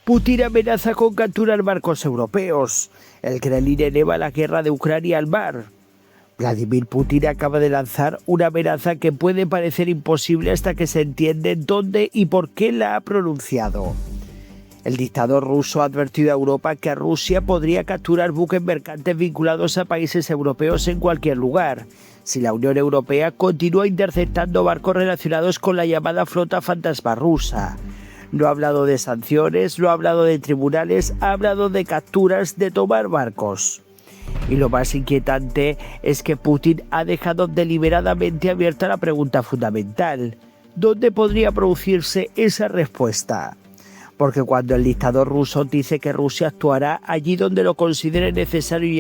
Putin amenaza con capturar barcos europeos. El Kremlin eleva la guerra de Ucrania al mar. Vladimir Putin acaba de lanzar una amenaza que puede parecer imposible hasta que se entiende dónde y por qué la ha pronunciado. El dictador ruso ha advertido a Europa que Rusia podría capturar buques mercantes vinculados a países europeos en cualquier lugar, si la Unión Europea continúa interceptando barcos relacionados con la llamada flota fantasma rusa. No ha hablado de sanciones, no ha hablado de tribunales, ha hablado de capturas, de tomar barcos. Y lo más inquietante es que Putin ha dejado deliberadamente abierta la pregunta fundamental: ¿dónde podría producirse esa respuesta? Porque cuando el dictador ruso dice que Rusia actuará allí donde lo considere necesario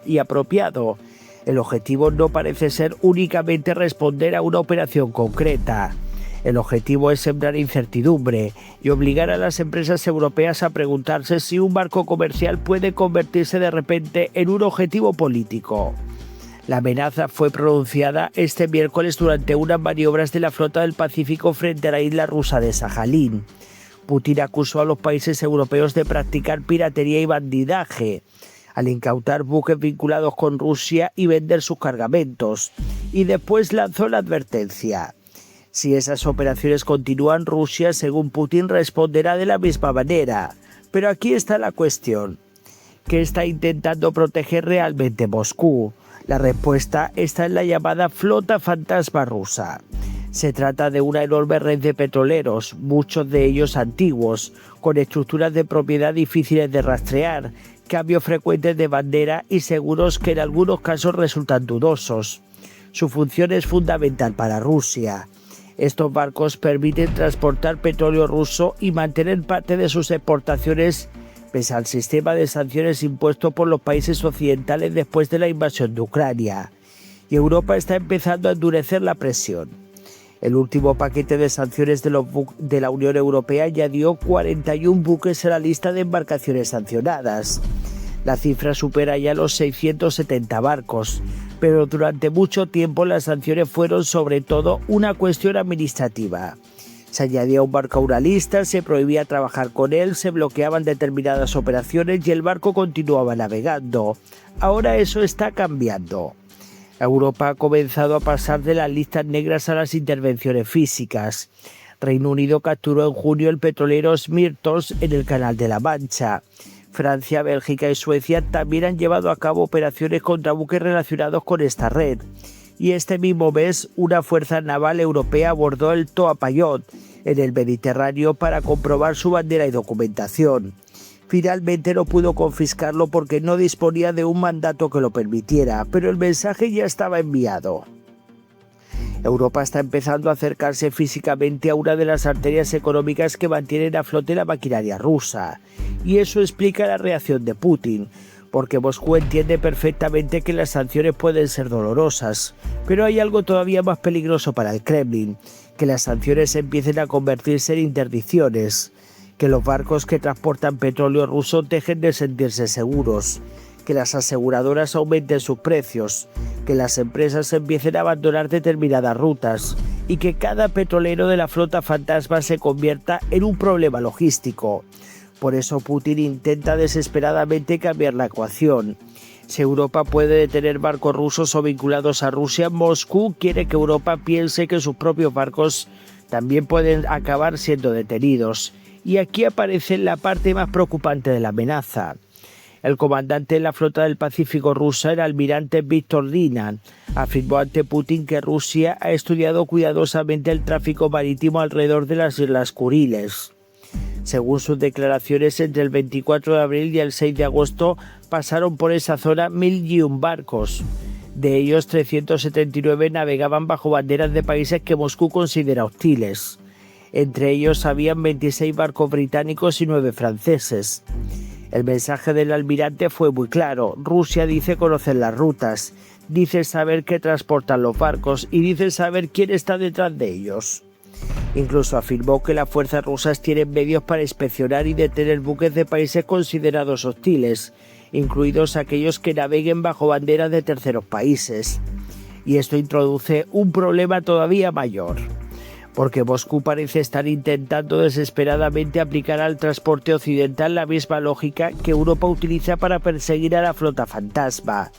y apropiado, el objetivo no parece ser únicamente responder a una operación concreta. El objetivo es sembrar incertidumbre y obligar a las empresas europeas a preguntarse si un barco comercial puede convertirse de repente en un objetivo político. La amenaza fue pronunciada este miércoles durante unas maniobras de la flota del Pacífico frente a la isla rusa de Sajalín. Putin acusó a los países europeos de practicar piratería y bandidaje, al incautar buques vinculados con Rusia y vender sus cargamentos, y después lanzó la advertencia: si esas operaciones continúan, Rusia, según Putin, responderá de la misma manera. Pero aquí está la cuestión: ¿qué está intentando proteger realmente Moscú? La respuesta está en la llamada flota fantasma rusa. Se trata de una enorme red de petroleros, muchos de ellos antiguos, con estructuras de propiedad difíciles de rastrear, cambios frecuentes de bandera y seguros que en algunos casos resultan dudosos. Su función es fundamental para Rusia. Estos barcos permiten transportar petróleo ruso y mantener parte de sus exportaciones pese al sistema de sanciones impuesto por los países occidentales después de la invasión de Ucrania. Y Europa está empezando a endurecer la presión. El último paquete de sanciones de la Unión Europea añadió 41 buques a la lista de embarcaciones sancionadas. La cifra supera ya los 670 barcos, pero durante mucho tiempo las sanciones fueron sobre todo una cuestión administrativa. Se añadía un barco a una lista, se prohibía trabajar con él, se bloqueaban determinadas operaciones y el barco continuaba navegando. Ahora eso está cambiando. Europa ha comenzado a pasar de las listas negras a las intervenciones físicas. Reino Unido capturó en junio el petrolero Smirtos en el Canal de la Mancha. Francia, Bélgica y Suecia también han llevado a cabo operaciones contra buques relacionados con esta red. Y este mismo mes, una fuerza naval europea abordó el Toa Payotte en el Mediterráneo para comprobar su bandera y documentación. Finalmente no pudo confiscarlo porque no disponía de un mandato que lo permitiera, pero el mensaje ya estaba enviado. Europa está empezando a acercarse físicamente a una de las arterias económicas que mantienen a flote la maquinaria rusa, y eso explica la reacción de Putin, porque Moscú entiende perfectamente que las sanciones pueden ser dolorosas, pero hay algo todavía más peligroso para el Kremlin: que las sanciones empiecen a convertirse en interdicciones, que los barcos que transportan petróleo ruso dejen de sentirse seguros, que las aseguradoras aumenten sus precios, que las empresas empiecen a abandonar determinadas rutas y que cada petrolero de la flota fantasma se convierta en un problema logístico. Por eso Putin intenta desesperadamente cambiar la ecuación. Si Europa puede detener barcos rusos o vinculados a Rusia, Moscú quiere que Europa piense que sus propios barcos también pueden acabar siendo detenidos. Y aquí aparece la parte más preocupante de la amenaza. El comandante de la flota del Pacífico rusa, el almirante Víktor Dinan, afirmó ante Putin que Rusia ha estudiado cuidadosamente el tráfico marítimo alrededor de las Islas Kuriles. Según sus declaraciones, entre el 24 de abril y el 6 de agosto pasaron por esa zona 1.001 barcos. De ellos, 379 navegaban bajo banderas de países que Moscú considera hostiles. Entre ellos habían 26 barcos británicos y 9 franceses. El mensaje del almirante fue muy claro: Rusia dice conocer las rutas, dice saber qué transportan los barcos y dice saber quién está detrás de ellos. Incluso afirmó que las fuerzas rusas tienen medios para inspeccionar y detener buques de países considerados hostiles, incluidos aquellos que naveguen bajo banderas de terceros países. Y esto introduce un problema todavía mayor. porque Moscú parece estar intentando desesperadamente aplicar al transporte occidental la misma lógica que Europa utiliza para perseguir a la flota fantasma.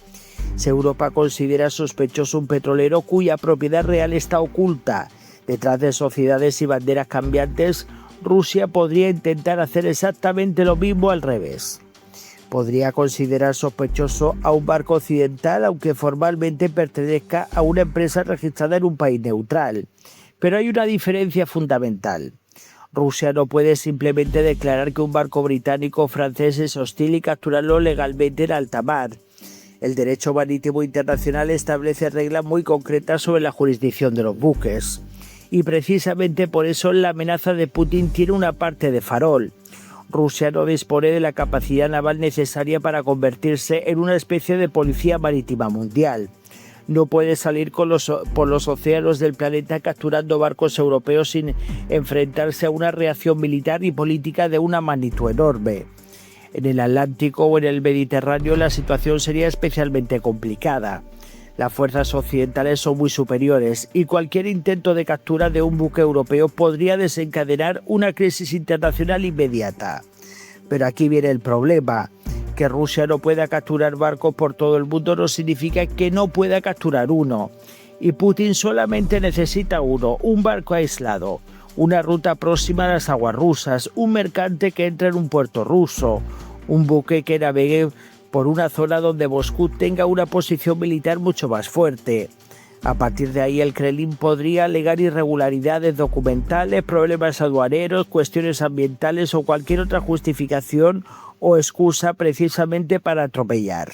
Si Europa considera sospechoso un petrolero cuya propiedad real está oculta detrás de sociedades y banderas cambiantes, Rusia podría intentar hacer exactamente lo mismo al revés. Podría considerar sospechoso a un barco occidental aunque formalmente pertenezca a una empresa registrada en un país neutral. Pero hay una diferencia fundamental. Rusia no puede simplemente declarar que un barco británico o francés es hostil y capturarlo legalmente en alta mar. El derecho marítimo internacional establece reglas muy concretas sobre la jurisdicción de los buques. Y precisamente por eso la amenaza de Putin tiene una parte de farol. Rusia no dispone de la capacidad naval necesaria para convertirse en una especie de policía marítima mundial. No puede salir por los océanos del planeta capturando barcos europeos sin enfrentarse a una reacción militar y política de una magnitud enorme. En el Atlántico o en el Mediterráneo la situación sería especialmente complicada. Las fuerzas occidentales son muy superiores y cualquier intento de captura de un buque europeo podría desencadenar una crisis internacional inmediata. Pero aquí viene el problema. Que Rusia no pueda capturar barcos por todo el mundo no significa que no pueda capturar uno. Y Putin solamente necesita uno, un barco aislado, una ruta próxima a las aguas rusas, un mercante que entre en un puerto ruso, un buque que navegue por una zona donde Moscú tenga una posición militar mucho más fuerte. A partir de ahí el Kremlin podría alegar irregularidades documentales, problemas aduaneros, cuestiones ambientales o cualquier otra justificación o excusa precisamente para atropellar.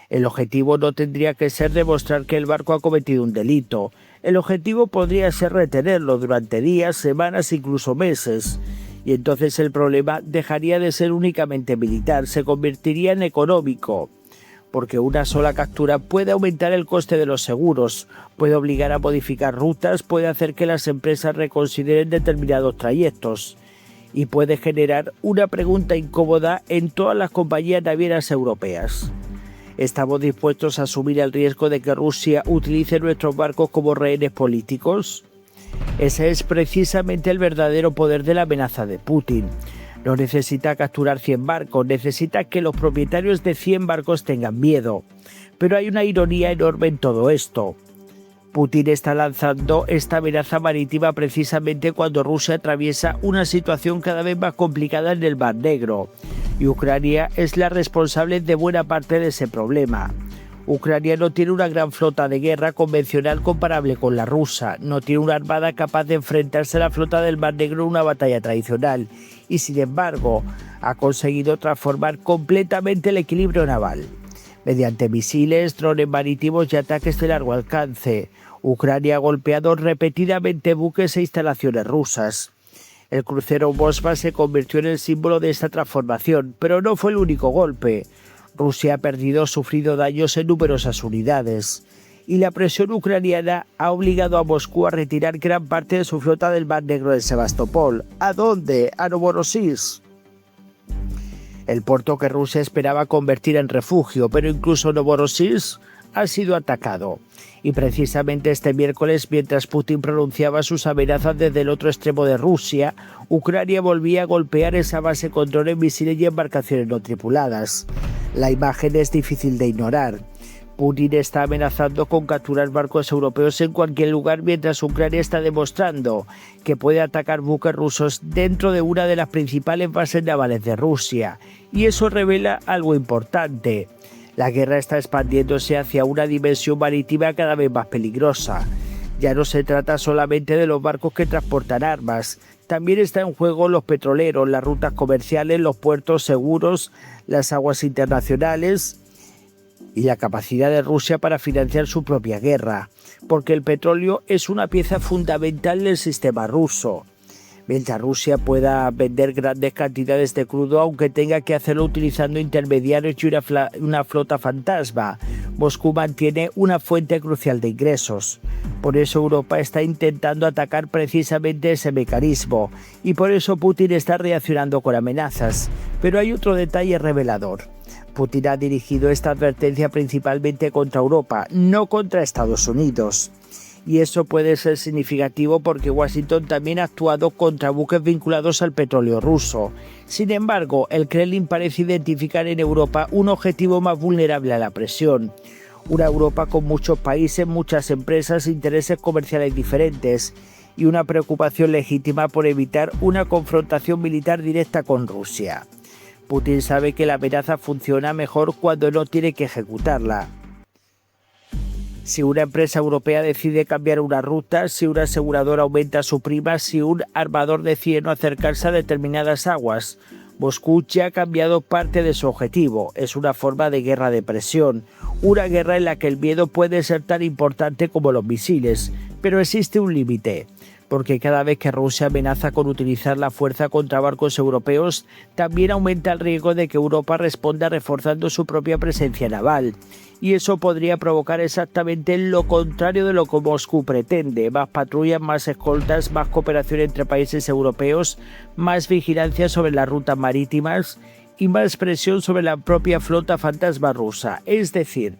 El objetivo no tendría que ser demostrar que el barco ha cometido un delito. El objetivo podría ser retenerlo durante días, semanas, incluso meses. Y entonces el problema dejaría de ser únicamente militar, se convertiría en económico. Porque una sola captura puede aumentar el coste de los seguros, puede obligar a modificar rutas, puede hacer que las empresas reconsideren determinados trayectos y puede generar una pregunta incómoda en todas las compañías navieras europeas. ¿Estamos dispuestos a asumir el riesgo de que Rusia utilice nuestros barcos como rehenes políticos? Ese es precisamente el verdadero poder de la amenaza de Putin. No necesita capturar 100 barcos, necesita que los propietarios de 100 barcos tengan miedo. Pero hay una ironía enorme en todo esto. Putin está lanzando esta amenaza marítima precisamente cuando Rusia atraviesa una situación cada vez más complicada en el Mar Negro. Y Ucrania es la responsable de buena parte de ese problema. Ucrania no tiene una gran flota de guerra convencional comparable con la rusa, no tiene una armada capaz de enfrentarse a la flota del Mar Negro en una batalla tradicional y sin embargo ha conseguido transformar completamente el equilibrio naval. Mediante misiles, drones marítimos y ataques de largo alcance, Ucrania ha golpeado repetidamente buques e instalaciones rusas. El crucero Moskva se convirtió en el símbolo de esta transformación, pero no fue el único golpe. Rusia ha sufrido daños en numerosas unidades, y la presión ucraniana ha obligado a Moscú a retirar gran parte de su flota del Mar Negro de Sebastopol. ¿A dónde? A Novorossiysk, el puerto que Rusia esperaba convertir en refugio, pero incluso Novorossiysk ha sido atacado. Y precisamente este miércoles, mientras Putin pronunciaba sus amenazas desde el otro extremo de Rusia, Ucrania volvía a golpear esa base con drones, misiles y embarcaciones no tripuladas. La imagen es difícil de ignorar. Putin está amenazando con capturar barcos europeos en cualquier lugar mientras Ucrania está demostrando que puede atacar buques rusos dentro de una de las principales bases navales de Rusia. Y eso revela algo importante. La guerra está expandiéndose hacia una dimensión marítima cada vez más peligrosa. Ya no se trata solamente de los barcos que transportan armas, también está en juego los petroleros, las rutas comerciales, los puertos seguros, las aguas internacionales y la capacidad de Rusia para financiar su propia guerra, porque el petróleo es una pieza fundamental del sistema ruso. Mientras Rusia pueda vender grandes cantidades de crudo, aunque tenga que hacerlo utilizando intermediarios y una flota fantasma, Moscú mantiene una fuente crucial de ingresos. Por eso Europa está intentando atacar precisamente ese mecanismo, y por eso Putin está reaccionando con amenazas. Pero hay otro detalle revelador. Putin ha dirigido esta advertencia principalmente contra Europa, no contra Estados Unidos. y eso puede ser significativo porque Washington también ha actuado contra buques vinculados al petróleo ruso. Sin embargo, el Kremlin parece identificar en Europa un objetivo más vulnerable a la presión. Una Europa con muchos países, muchas empresas, intereses comerciales diferentes y una preocupación legítima por evitar una confrontación militar directa con Rusia. Putin sabe que la amenaza funciona mejor cuando no tiene que ejecutarla. Si una empresa europea decide cambiar una ruta, si una aseguradora aumenta su prima, si un armador decide no acercarse a determinadas aguas, Moscú ya ha cambiado parte de su objetivo. Es una forma de guerra de presión, una guerra en la que el miedo puede ser tan importante como los misiles, pero existe un límite, porque cada vez que Rusia amenaza con utilizar la fuerza contra barcos europeos, también aumenta el riesgo de que Europa responda reforzando su propia presencia naval. Y eso podría provocar exactamente lo contrario de lo que Moscú pretende: más patrullas, más escoltas, más cooperación entre países europeos, más vigilancia sobre las rutas marítimas y más presión sobre la propia flota fantasma rusa. Es decir,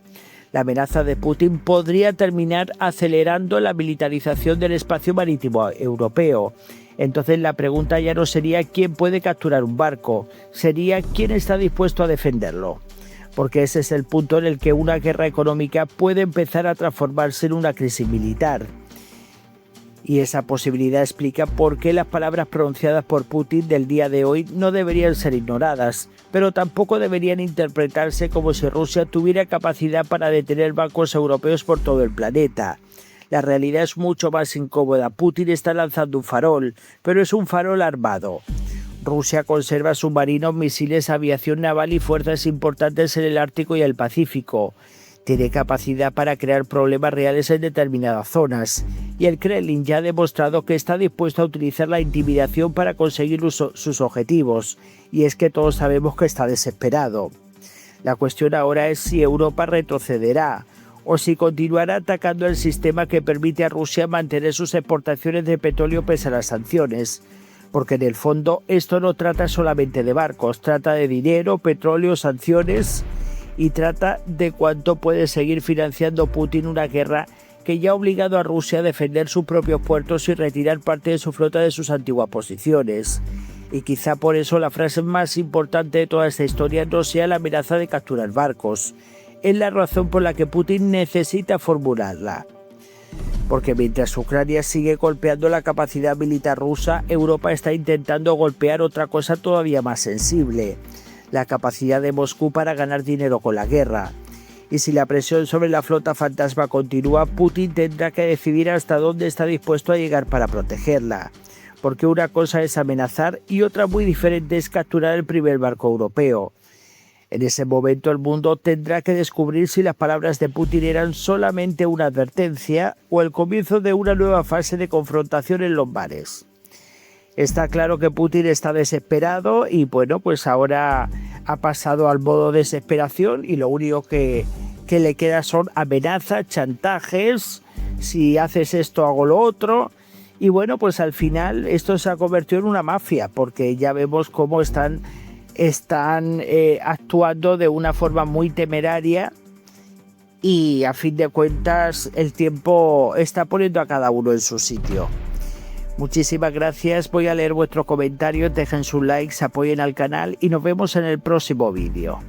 la amenaza de Putin podría terminar acelerando la militarización del espacio marítimo europeo. Entonces la pregunta ya no sería quién puede capturar un barco, sería quién está dispuesto a defenderlo. Porque ese es el punto en el que una guerra económica puede empezar a transformarse en una crisis militar. Y esa posibilidad explica por qué las palabras pronunciadas por Putin del día de hoy no deberían ser ignoradas, pero tampoco deberían interpretarse como si Rusia tuviera capacidad para detener barcos europeos por todo el planeta. La realidad es mucho más incómoda. Putin está lanzando un farol, pero es un farol armado. Rusia conserva submarinos, misiles, aviación naval y fuerzas importantes en el Ártico y el Pacífico. Tiene capacidad para crear problemas reales en determinadas zonas. Y el Kremlin ya ha demostrado que está dispuesto a utilizar la intimidación para conseguir sus objetivos. Y es que todos sabemos que está desesperado. La cuestión ahora es si Europa retrocederá o si continuará atacando el sistema que permite a Rusia mantener sus exportaciones de petróleo pese a las sanciones. Porque en el fondo esto no trata solamente de barcos, trata de dinero, petróleo, sanciones y trata de cuánto puede seguir financiando Putin una guerra que ya ha obligado a Rusia a defender sus propios puertos y retirar parte de su flota de sus antiguas posiciones. Y quizá por eso la frase más importante de toda esta historia no sea la amenaza de capturar barcos. Es la razón por la que Putin necesita formularla. Porque mientras Ucrania sigue golpeando la capacidad militar rusa, Europa está intentando golpear otra cosa todavía más sensible: la capacidad de Moscú para ganar dinero con la guerra. Y si la presión sobre la flota fantasma continúa, Putin tendrá que decidir hasta dónde está dispuesto a llegar para protegerla. Porque una cosa es amenazar y otra muy diferente es capturar el primer barco europeo. En ese momento el mundo tendrá que descubrir si las palabras de Putin eran solamente una advertencia o el comienzo de una nueva fase de confrontación en los mares. Está claro que Putin está desesperado y bueno, pues ahora ha pasado al modo desesperación y lo único que le queda son amenazas, chantajes: si haces esto hago lo otro. Y bueno, pues al final esto se ha convertido en una mafia, porque ya vemos cómo están actuando de una forma muy temeraria y a fin de cuentas el tiempo está poniendo a cada uno en su sitio. Muchísimas gracias, voy a leer vuestros comentarios, dejen sus likes, apoyen al canal y nos vemos en el próximo vídeo.